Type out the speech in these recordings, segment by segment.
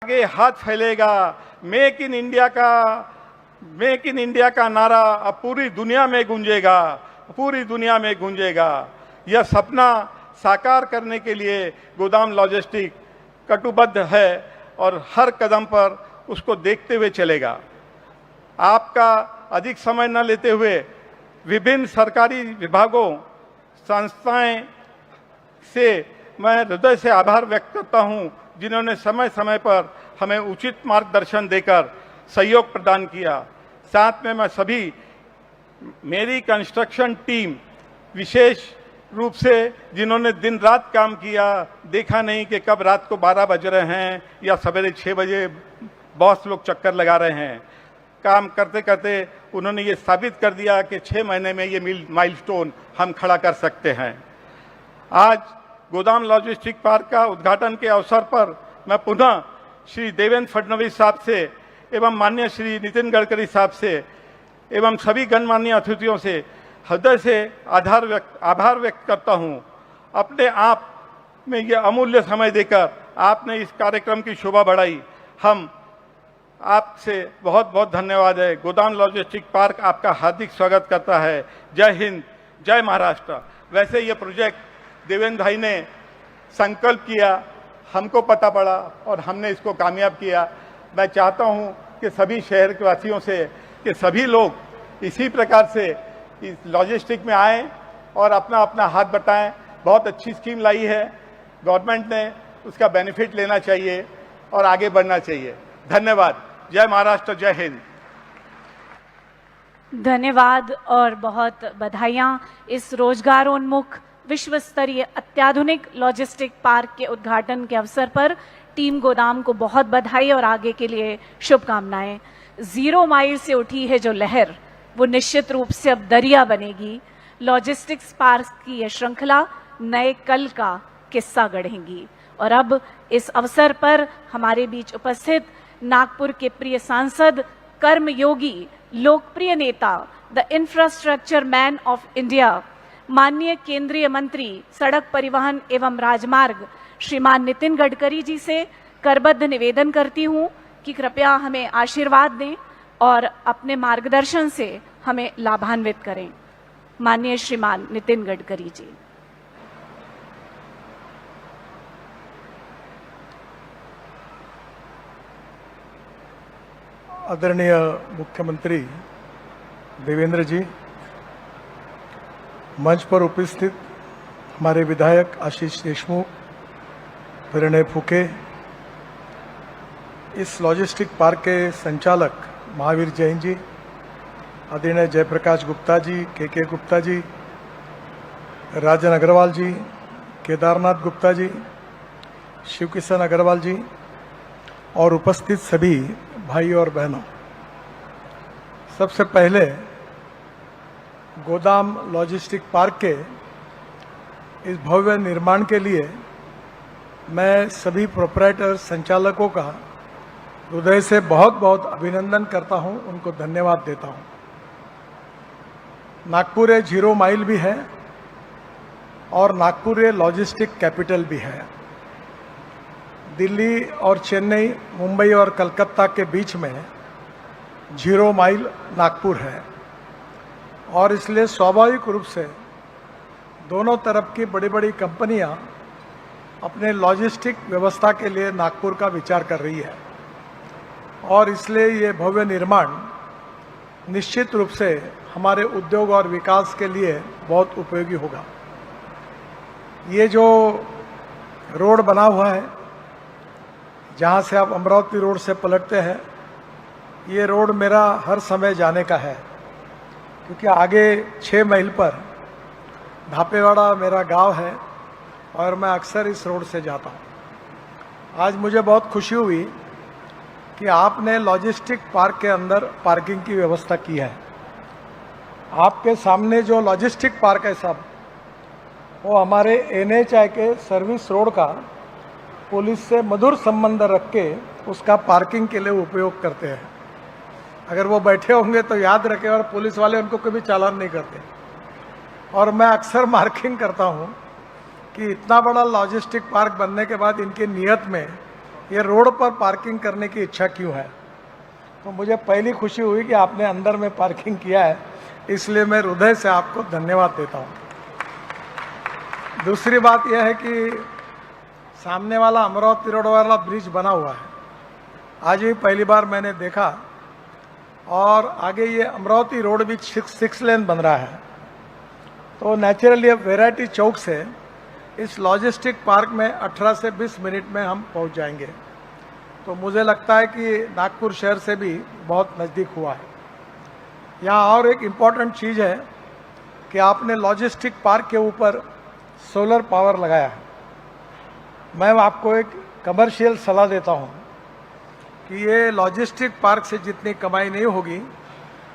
आगे हाथ फैलेगा। मेक इन इंडिया का नारा अब पूरी दुनिया में गूंजेगा, पूरी दुनिया में गूंजेगा। यह सपना साकार करने के लिए गोदाम लॉजिस्टिक कटिबद्ध है और हर कदम पर उसको देखते हुए चलेगा। आपका अधिक समय न लेते हुए विभिन्न सरकारी विभागों, संस्थाएं से मैं हृदय से आभार व्यक्त करता हूं, जिन्होंने समय समय पर हमें उचित मार्गदर्शन देकर सहयोग प्रदान किया। साथ में मैं सभी मेरी कंस्ट्रक्शन टीम, विशेष रूप से जिन्होंने दिन रात काम किया, देखा नहीं कि कब रात को 12 बज रहे हैं या सवेरे 6 बजे बॉस लोग चक्कर लगा रहे हैं। काम करते करते उन्होंने ये साबित कर दिया कि 6 महीने में ये माइलस्टोन हम खड़ा कर सकते हैं। आज गोदाम लॉजिस्टिक पार्क का उद्घाटन के अवसर पर मैं पुनः श्री देवेंद्र फडणवीस साहब से एवं माननीय श्री नितिन गडकरी साहब से एवं सभी गणमान्य अतिथियों से हृदय से आभार व्यक्त करता हूं। अपने आप में ये अमूल्य समय देकर आपने इस कार्यक्रम की शोभा बढ़ाई। हम आपसे बहुत बहुत धन्यवाद है। गोदाम लॉजिस्टिक पार्क आपका हार्दिक स्वागत करता है। जय हिंद, जय महाराष्ट्र। वैसे ये प्रोजेक्ट देवेंद्र भाई ने संकल्प किया, हमको पता पड़ा और हमने इसको कामयाब किया। मैं चाहता हूं कि सभी शहर के वासियों से कि सभी लोग इसी प्रकार से इस लॉजिस्टिक में आएं और अपना अपना हाथ बटाएं। बहुत अच्छी स्कीम लाई है गवर्नमेंट ने, उसका बेनिफिट लेना चाहिए और आगे बढ़ना चाहिए। धन्यवाद। जय महाराष्ट्र, जय हिंद। धन्यवाद और बहुत बधाइयां। इस रोजगारोन्मुख विश्व स्तरीय अत्याधुनिक लॉजिस्टिक पार्क के उद्घाटन के अवसर पर टीम गोदाम को बहुत बधाई और आगे के लिए शुभकामनाएं। 0 माइल से उठी है जो लहर, वो निश्चित रूप से अब दरिया बनेगी। लॉजिस्टिक्स पार्क की यह श्रृंखला नए कल का किस्सा गढ़ेगी। और अब इस अवसर पर हमारे बीच उपस्थित नागपुर के प्रिय सांसद, कर्मयोगी, लोकप्रिय नेता, the infrastructure man of India, माननीय केंद्रीय मंत्री सड़क परिवहन एवं राजमार्ग श्रीमान नितिन गडकरी जी से करबद्ध निवेदन करती हूं कि कृपया हमें आशीर्वाद दें और अपने मार्गदर्शन से हमें लाभान्वित करें। माननीय श्रीमान नितिन गडकरी जी। आदरणीय मुख्यमंत्री देवेंद्र जी, मंच पर उपस्थित हमारे विधायक आशीष देशमुख, प्रणय फुके, इस लॉजिस्टिक पार्क के संचालक महावीर जैन जी, आदरणीय जयप्रकाश गुप्ता जी, के गुप्ता जी, राजन अग्रवाल जी, केदारनाथ गुप्ता जी, शिवकिशन अग्रवाल जी और उपस्थित सभी भाई और बहनों, सबसे पहले गोदाम लॉजिस्टिक पार्क के इस भव्य निर्माण के लिए मैं सभी प्रोपराइटर संचालकों का हृदय से बहुत बहुत अभिनंदन करता हूं, उनको धन्यवाद देता हूं। नागपुर 0 माइल भी है और नागपुर लॉजिस्टिक कैपिटल भी है। दिल्ली और चेन्नई, मुंबई और कलकत्ता के बीच में 0 माइल नागपुर है और इसलिए स्वाभाविक रूप से दोनों तरफ की बड़ी बड़ी कंपनियां अपने लॉजिस्टिक व्यवस्था के लिए नागपुर का विचार कर रही है और इसलिए ये भव्य निर्माण निश्चित रूप से हमारे उद्योग और विकास के लिए बहुत उपयोगी होगा। ये जो रोड बना हुआ है, जहाँ से आप अमरावती रोड से पलटते हैं, ये रोड मेरा हर समय जाने का है, क्योंकि आगे 6 मील पर धापेवाड़ा मेरा गांव है और मैं अक्सर इस रोड से जाता हूँ। आज मुझे बहुत खुशी हुई कि आपने लॉजिस्टिक पार्क के अंदर पार्किंग की व्यवस्था की है। आपके सामने जो लॉजिस्टिक पार्क है सब, वो हमारे NHAI के सर्विस रोड का पुलिस से मधुर संबंध रख के उसका पार्किंग के लिए उपयोग करते हैं। अगर वो बैठे होंगे तो याद रखें, और पुलिस वाले उनको कभी चालान नहीं करते। और मैं अक्सर मार्किंग करता हूँ कि इतना बड़ा लॉजिस्टिक पार्क बनने के बाद इनकी नीयत में ये रोड पर पार्किंग करने की इच्छा क्यों है। तो मुझे पहली खुशी हुई कि आपने अंदर में पार्किंग किया है, इसलिए मैं हृदय से आपको धन्यवाद देता हूँ। दूसरी बात यह है कि सामने वाला अमरावती रोड वाला ब्रिज बना हुआ है, आज भी पहली बार मैंने देखा। और आगे ये अमरावती रोड भी 6 लेन बन रहा है। तो नेचुरली अब वैरायटी चौक से इस लॉजिस्टिक पार्क में 18 से 20 मिनट में हम पहुंच जाएंगे। तो मुझे लगता है कि नागपुर शहर से भी बहुत नज़दीक हुआ है। यहाँ और एक इम्पॉर्टेंट चीज़ है कि आपने लॉजिस्टिक पार्क के ऊपर सोलर पावर लगाया है। मैं आपको एक कमर्शियल सलाह देता हूँ कि ये लॉजिस्टिक पार्क से जितनी कमाई नहीं होगी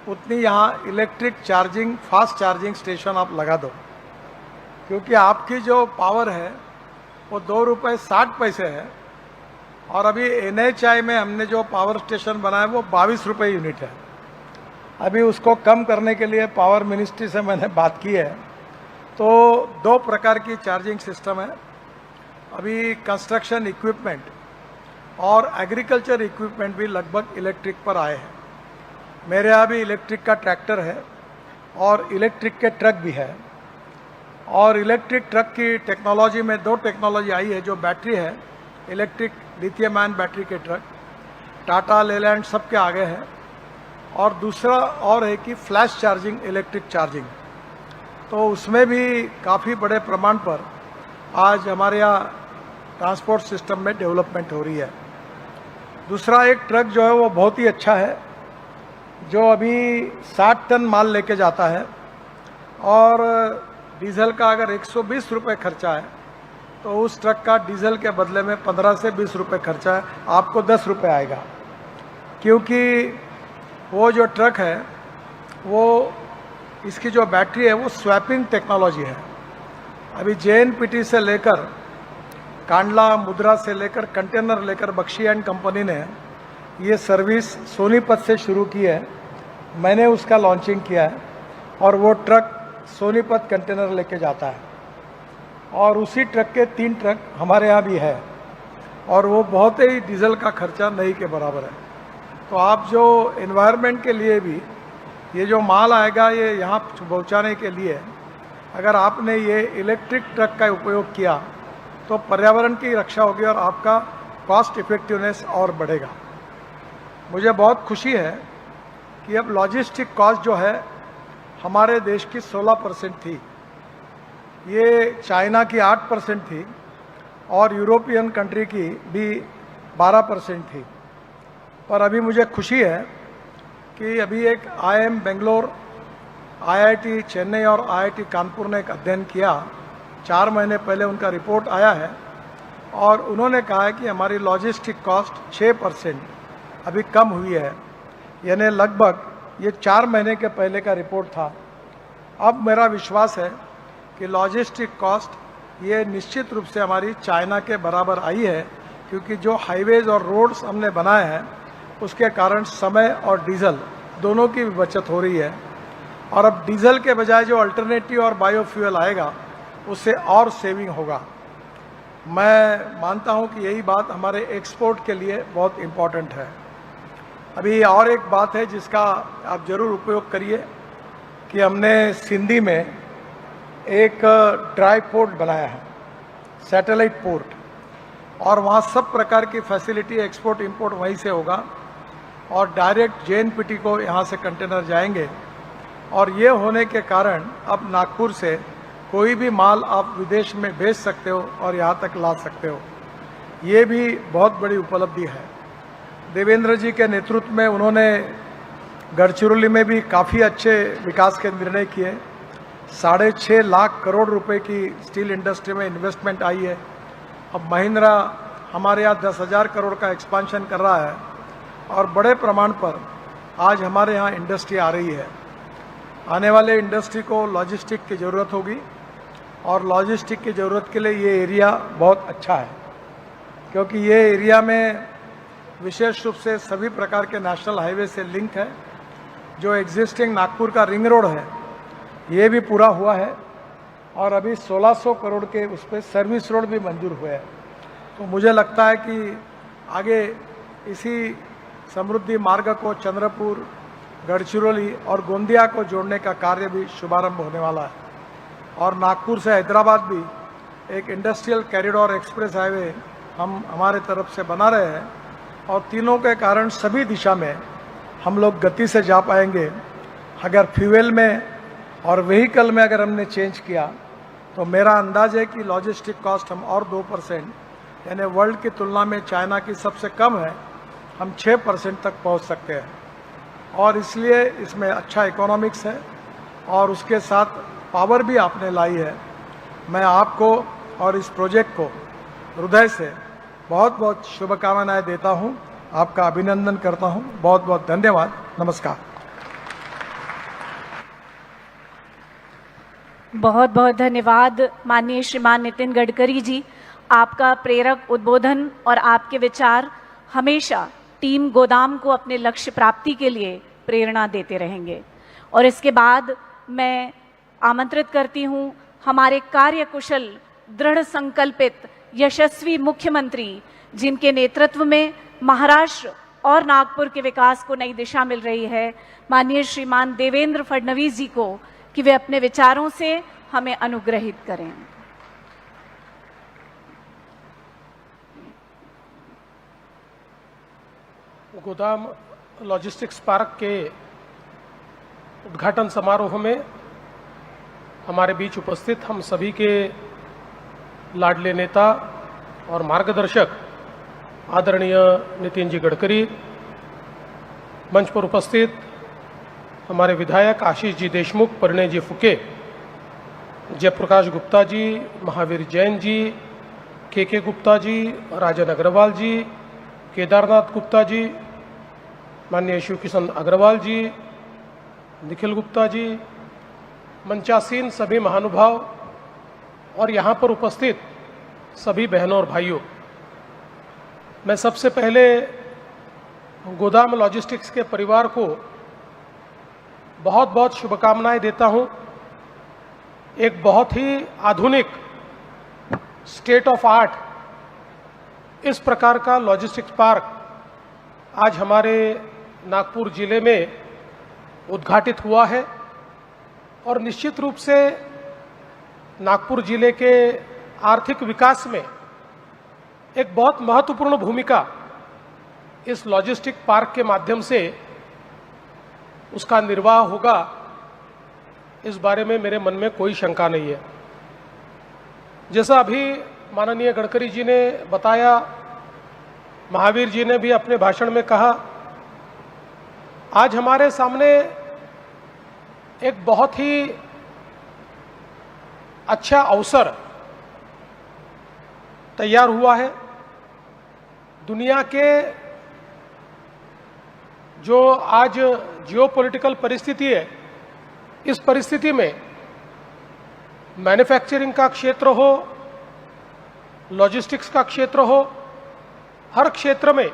उतनी यहाँ electric charging, fast charging station आप लगा दो, क्योंकि आपकी जो पावर है वो 2 रुपये 60 पैसे है। और अभी NHI में हमने जो पावर स्टेशन बनाया वो 22 रुपये यूनिट है। अभी उसको कम करने के लिए पावर मिनिस्ट्री से मैंने बात की है। तो 2 प्रकार की चार्जिंग सिस्टम है। अभी कंस्ट्रक्शन इक्विपमेंट और एग्रीकल्चर इक्विपमेंट भी लगभग इलेक्ट्रिक पर आए हैं। मेरे यहाँ भी इलेक्ट्रिक का ट्रैक्टर है और इलेक्ट्रिक के ट्रक भी है। और इलेक्ट्रिक ट्रक की टेक्नोलॉजी में 2 टेक्नोलॉजी आई है। जो बैटरी है, इलेक्ट्रिक लिथियम आयन बैटरी के ट्रक टाटा, लेलैंड सबके आगे है। और दूसरा और है कि फ्लैश चार्जिंग, इलेक्ट्रिक चार्जिंग। तो उसमें भी काफ़ी बड़े प्रमाण पर आज हमारे यहाँ ट्रांसपोर्ट सिस्टम में डेवलपमेंट हो रही है। दूसरा एक ट्रक जो है वो बहुत ही अच्छा है, जो अभी 60 टन माल लेके जाता है और डीजल का अगर 120 रुपये खर्चा है तो उस ट्रक का डीजल के बदले में 15 से 20 रुपये खर्चा है, आपको 10 रुपये आएगा। क्योंकि वो जो ट्रक है वो इसकी जो बैटरी है वो स्वैपिंग टेक्नोलॉजी है। अभी JNPT से लेकर कांडला, मुद्रा से लेकर कंटेनर लेकर बख्शी एंड कंपनी ने ये सर्विस सोनीपत से शुरू की है। मैंने उसका लॉन्चिंग किया है और वो ट्रक सोनीपत कंटेनर लेके जाता है। और उसी ट्रक के 3 ट्रक हमारे यहाँ भी है और वो बहुत ही डीजल का खर्चा नहीं के बराबर है। तो आप जो एनवायरनमेंट के लिए भी ये जो माल आएगा ये यहाँ पहुँचाने के लिए अगर आपने ये इलेक्ट्रिक ट्रक का उपयोग किया तो पर्यावरण की रक्षा होगी और आपका कॉस्ट इफेक्टिवनेस और बढ़ेगा। मुझे बहुत खुशी है कि अब लॉजिस्टिक कॉस्ट जो है हमारे देश की 16% थी, ये चाइना की 8% थी और यूरोपियन कंट्री की भी 12% थी। पर अभी मुझे खुशी है कि अभी एक IIM बेंगलोर, IIT चेन्नई और IIT कानपुर ने एक अध्ययन किया, 4 महीने पहले उनका रिपोर्ट आया है और उन्होंने कहा है कि हमारी लॉजिस्टिक कॉस्ट 6% अभी कम हुई है। यानी लगभग ये 4 महीने के पहले का रिपोर्ट था। अब मेरा विश्वास है कि लॉजिस्टिक कॉस्ट ये निश्चित रूप से हमारी चाइना के बराबर आई है, क्योंकि जो हाईवेज और रोड्स हमने बनाए हैं उसके कारण समय और डीजल दोनों की भी बचत हो रही है। और अब डीजल के बजाय जो अल्टरनेटिव और बायोफ्यूल आएगा उससे और सेविंग होगा। मैं मानता हूं कि यही बात हमारे एक्सपोर्ट के लिए बहुत इम्पॉर्टेंट है। अभी और एक बात है जिसका आप ज़रूर उपयोग करिए कि हमने सिंधी में एक ड्राई पोर्ट बनाया है, सैटेलाइट पोर्ट, और वहाँ सब प्रकार की फैसिलिटी एक्सपोर्ट इंपोर्ट वहीं से होगा और डायरेक्ट JNPT को यहाँ से कंटेनर जाएंगे। और ये होने के कारण अब नागपुर से कोई भी माल आप विदेश में भेज सकते हो और यहाँ तक ला सकते हो। ये भी बहुत बड़ी उपलब्धि है। देवेंद्र जी के नेतृत्व में उन्होंने गढ़चिरौली में भी काफ़ी अच्छे विकास के निर्णय किए। 6.5 लाख करोड़ रुपए की स्टील इंडस्ट्री में इन्वेस्टमेंट आई है। अब महिंद्रा हमारे यहाँ 10,000 करोड़ का एक्सपांशन कर रहा है और बड़े प्रमाण पर आज हमारे यहाँ इंडस्ट्री आ रही है। आने वाले इंडस्ट्री को लॉजिस्टिक की ज़रूरत होगी और लॉजिस्टिक की ज़रूरत के लिए ये एरिया बहुत अच्छा है, क्योंकि ये एरिया में विशेष रूप से सभी प्रकार के नेशनल हाईवे से लिंक है। जो एग्जिस्टिंग नागपुर का रिंग रोड है ये भी पूरा हुआ है और अभी 1600 करोड़ के उस पर सर्विस रोड भी मंजूर हुए हैं। तो मुझे लगता है कि आगे इसी समृद्धि मार्ग को चंद्रपुर, गढ़चिरौली और गोंदिया को जोड़ने का कार्य भी शुभारंभ होने वाला है। और नागपुर से हैदराबाद भी एक इंडस्ट्रियल कॉरिडोर एक्सप्रेस हाईवे हम हमारे तरफ से बना रहे हैं और तीनों के कारण सभी दिशा में हम लोग गति से जा पाएंगे। अगर फ्यूल में और व्हीकल में अगर हमने चेंज किया तो मेरा अंदाज है कि लॉजिस्टिक कॉस्ट हम और 2%, यानी वर्ल्ड की तुलना में चाइना की सबसे कम है, हम 6% तक पहुंच सकते हैं। और इसलिए इसमें अच्छा इकोनॉमिक्स है और उसके साथ पावर भी आपने लाई है। मैं आपको और इस प्रोजेक्ट को हृदय से बहुत बहुत शुभकामनाएं देता हूं, आपका अभिनंदन करता हूं। बहुत बहुत धन्यवाद। नमस्कार। बहुत बहुत धन्यवाद माननीय श्रीमान नितिन गडकरी जी। आपका प्रेरक उद्बोधन और आपके विचार हमेशा टीम गोदाम को अपने लक्ष्य प्राप्ति के लिए प्रेरणा देते रहेंगे। और इसके बाद मैं आमंत्रित करती हूं हमारे कार्यकुशल, दृढ़ संकल्पित, यशस्वी मुख्यमंत्री, जिनके नेतृत्व में महाराष्ट्र और नागपुर के विकास को नई दिशा मिल रही है, माननीय श्रीमान देवेंद्र फडणवीस जी को, कि वे अपने विचारों से हमें अनुग्रहित करें। गोदाम लॉजिस्टिक्स पार्क के उद्घाटन समारोह में हमारे बीच उपस्थित हम सभी के लाडले नेता और मार्गदर्शक आदरणीय नितिन जी गडकरी, मंच पर उपस्थित हमारे विधायक आशीष जी देशमुख, परिणय जी फुके, जयप्रकाश गुप्ता जी, महावीर जैन जी, के गुप्ता जी, राजन अग्रवाल जी, केदारनाथ गुप्ता जी, माननीय शिव किशन अग्रवाल जी, निखिल गुप्ता जी, मंचासीन सभी महानुभाव और यहाँ पर उपस्थित सभी बहनों और भाइयों, मैं सबसे पहले गोदाम लॉजिस्टिक्स के परिवार को बहुत बहुत शुभकामनाएं देता हूं। एक बहुत ही आधुनिक, स्टेट ऑफ आर्ट इस प्रकार का लॉजिस्टिक्स पार्क आज हमारे नागपुर जिले में उद्घाटित हुआ है और निश्चित रूप से नागपुर जिले के आर्थिक विकास में एक बहुत महत्वपूर्ण भूमिका इस लॉजिस्टिक पार्क के माध्यम से उसका निर्वाह होगा, इस बारे में मेरे मन में कोई शंका नहीं है। जैसा अभी माननीय गडकरी जी ने बताया, महावीर जी ने भी अपने भाषण में कहा, आज हमारे सामने एक बहुत ही अच्छा अवसर तैयार हुआ है। दुनिया के जो आज जियोपॉलिटिकल परिस्थिति है, इस परिस्थिति में मैन्युफैक्चरिंग का क्षेत्र हो, लॉजिस्टिक्स का क्षेत्र हो, हर क्षेत्र में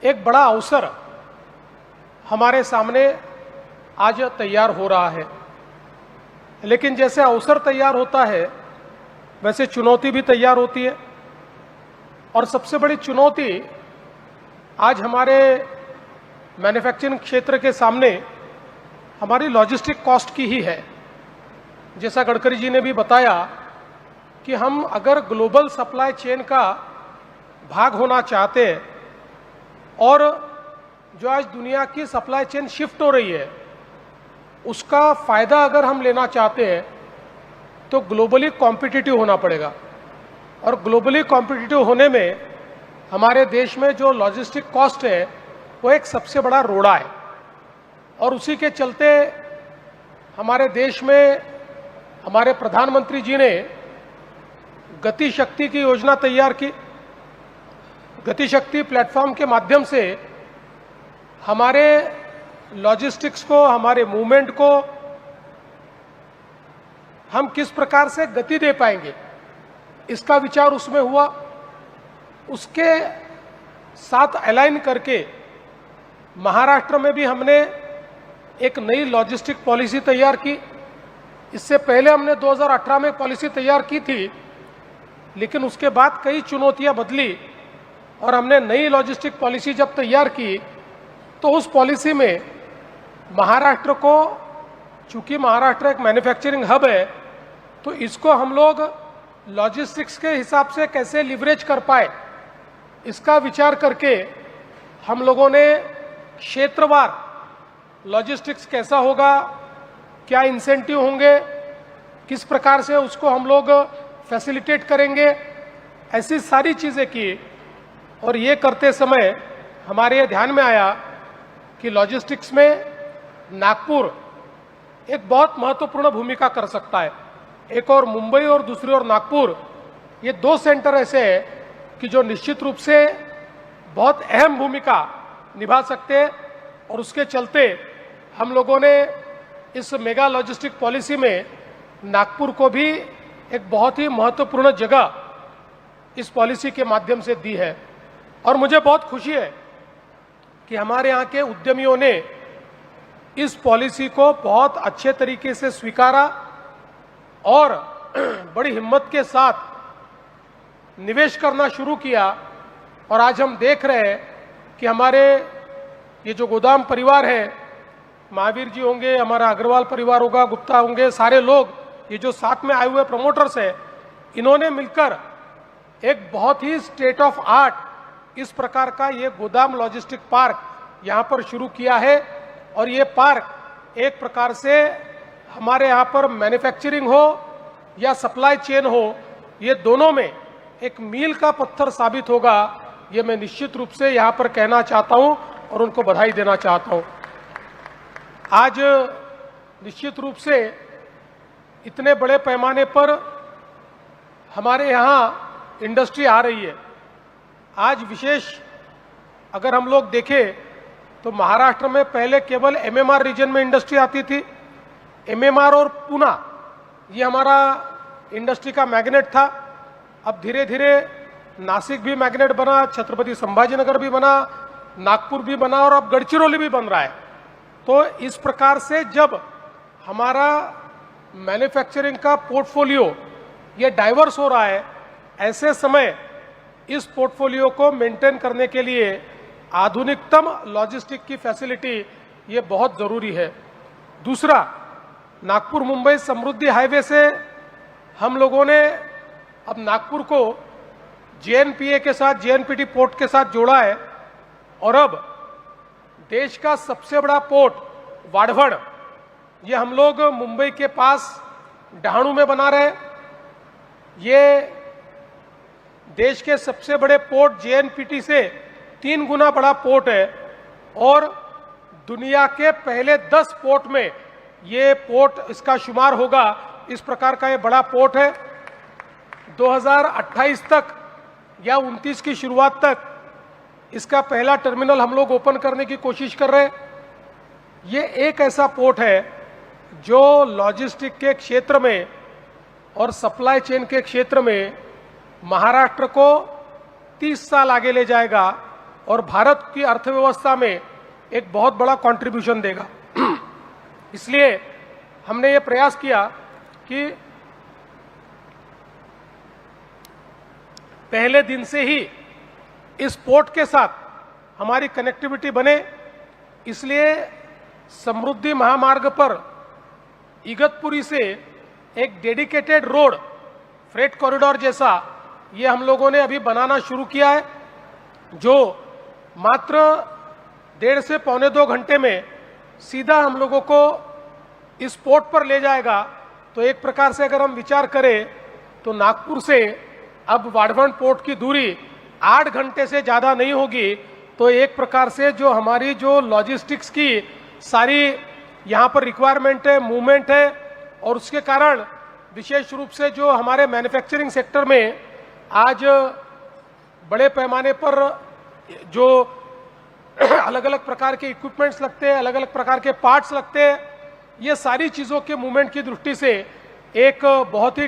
एक बड़ा अवसर हमारे सामने आज तैयार हो रहा है। लेकिन जैसे अवसर तैयार होता है वैसे चुनौती भी तैयार होती है और सबसे बड़ी चुनौती आज हमारे मैन्युफैक्चरिंग क्षेत्र के सामने हमारी लॉजिस्टिक कॉस्ट की ही है। जैसा गडकरी जी ने भी बताया कि हम अगर ग्लोबल सप्लाई चेन का भाग होना चाहते हैं और जो आज दुनिया की सप्लाई चेन शिफ्ट हो रही है उसका फायदा अगर हम लेना चाहते हैं तो ग्लोबली कॉम्पिटिटिव होना पड़ेगा। और ग्लोबली कॉम्पिटिटिव होने में हमारे देश में जो लॉजिस्टिक कॉस्ट है वो एक सबसे बड़ा रोड़ा है और उसी के चलते हमारे देश में हमारे प्रधानमंत्री जी ने गति शक्ति की योजना तैयार की। गति शक्ति प्लेटफॉर्म के माध्यम से हमारे लॉजिस्टिक्स को, हमारे मूवमेंट को हम किस प्रकार से गति दे पाएंगे, इसका विचार उसमें हुआ। उसके साथ अलाइन करके महाराष्ट्र में भी हमने एक नई लॉजिस्टिक पॉलिसी तैयार की। इससे पहले हमने 2018 में पॉलिसी तैयार की थी, लेकिन उसके बाद कई चुनौतियां बदली और हमने नई लॉजिस्टिक पॉलिसी जब तैयार की तो उस पॉलिसी में महाराष्ट्र को, चूंकि महाराष्ट्र एक मैन्युफैक्चरिंग हब है, तो इसको हम लोग लॉजिस्टिक्स के हिसाब से कैसे लिवरेज कर पाए, इसका विचार करके हम लोगों ने क्षेत्रवार लॉजिस्टिक्स कैसा होगा, क्या इंसेंटिव होंगे, किस प्रकार से उसको हम लोग फैसिलिटेट करेंगे, ऐसी सारी चीज़ें की। और ये करते समय हमारे ये ध्यान में आया कि लॉजिस्टिक्स में नागपुर एक बहुत महत्वपूर्ण भूमिका कर सकता है। एक और मुंबई और दूसरी ओर नागपुर, ये दो सेंटर ऐसे हैं कि जो निश्चित रूप से बहुत अहम भूमिका निभा सकते हैं। और उसके चलते हम लोगों ने इस मेगा लॉजिस्टिक पॉलिसी में नागपुर को भी एक बहुत ही महत्वपूर्ण जगह इस पॉलिसी के माध्यम से दी है। और मुझे बहुत खुशी है कि हमारे यहाँ के उद्यमियों ने इस पॉलिसी को बहुत अच्छे तरीके से स्वीकारा और बड़ी हिम्मत के साथ निवेश करना शुरू किया। और आज हम देख रहे हैं कि हमारे ये जो गोदाम परिवार है, महावीर जी होंगे, हमारा अग्रवाल परिवार होगा, गुप्ता होंगे, सारे लोग ये जो साथ में आए हुए प्रमोटर्स हैं, इन्होंने मिलकर एक बहुत ही स्टेट ऑफ आर्ट इस प्रकार का ये गोदाम लॉजिस्टिक पार्क यहाँ पर शुरू किया है। और ये पार्क एक प्रकार से हमारे यहाँ पर मैन्युफैक्चरिंग हो या सप्लाई चेन हो, ये दोनों में एक मील का पत्थर साबित होगा। ये मैं निश्चित रूप से यहाँ पर कहना चाहता हूँ और उनको बधाई देना चाहता हूँ। आज निश्चित रूप से इतने बड़े पैमाने पर हमारे यहाँ इंडस्ट्री आ रही है। आज विशेष अगर हम लोग देखें तो महाराष्ट्र में पहले केवल एमएमआर रीजन में इंडस्ट्री आती थी। एमएमआर और पुणे ये हमारा इंडस्ट्री का मैग्नेट था। अब धीरे धीरे नासिक भी मैग्नेट बना, छत्रपति संभाजीनगर भी बना, नागपुर भी बना और अब गढ़चिरौली भी बन रहा है। तो इस प्रकार से जब हमारा मैन्युफैक्चरिंग का पोर्टफोलियो ये डाइवर्स हो रहा है, ऐसे समय इस पोर्टफोलियो को मेंटेन करने के लिए आधुनिकतम लॉजिस्टिक की फैसिलिटी ये बहुत ज़रूरी है। दूसरा, नागपुर मुंबई समृद्धि हाईवे से हम लोगों ने अब नागपुर को जेएनपीए के साथ, जेएनपीटी पोर्ट के साथ जोड़ा है। और अब देश का सबसे बड़ा पोर्ट वाढवण ये हम लोग मुंबई के पास डहाणू में बना रहे। ये देश के सबसे बड़े पोर्ट जेएनपीटी से 3 गुना बड़ा पोर्ट है और दुनिया के पहले 10 पोर्ट में ये पोर्ट इसका शुमार होगा। इस प्रकार का ये बड़ा पोर्ट है। 2028 तक या 29 की शुरुआत तक इसका पहला टर्मिनल हम लोग ओपन करने की कोशिश कर रहे हैं। ये एक ऐसा पोर्ट है जो लॉजिस्टिक के क्षेत्र में और सप्लाई चेन के क्षेत्र में महाराष्ट्र को 30 साल आगे ले जाएगा और भारत की अर्थव्यवस्था में एक बहुत बड़ा कंट्रीब्यूशन देगा। इसलिए हमने ये प्रयास किया कि पहले दिन से ही इस पोर्ट के साथ हमारी कनेक्टिविटी बने। इसलिए समृद्धि महामार्ग पर इगतपुरी से एक डेडिकेटेड रोड, फ्रेट कॉरिडोर जैसा ये हम लोगों ने अभी बनाना शुरू किया है, जो मात्र 1.5 से पौने 2 घंटे में सीधा हम लोगों को इस पोर्ट पर ले जाएगा। तो एक प्रकार से अगर हम विचार करें तो नागपुर से अब वाढवण पोर्ट की दूरी 8 घंटे से ज़्यादा नहीं होगी। तो एक प्रकार से जो हमारी जो लॉजिस्टिक्स की सारी यहाँ पर रिक्वायरमेंट है, मूवमेंट है, और उसके कारण विशेष रूप से जो हमारे मैन्युफैक्चरिंग सेक्टर में आज बड़े पैमाने पर जो अलग अलग प्रकार के इक्विपमेंट्स लगते हैं, अलग अलग प्रकार के पार्ट्स लगते हैं, ये सारी चीज़ों के मूवमेंट की दृष्टि से एक बहुत ही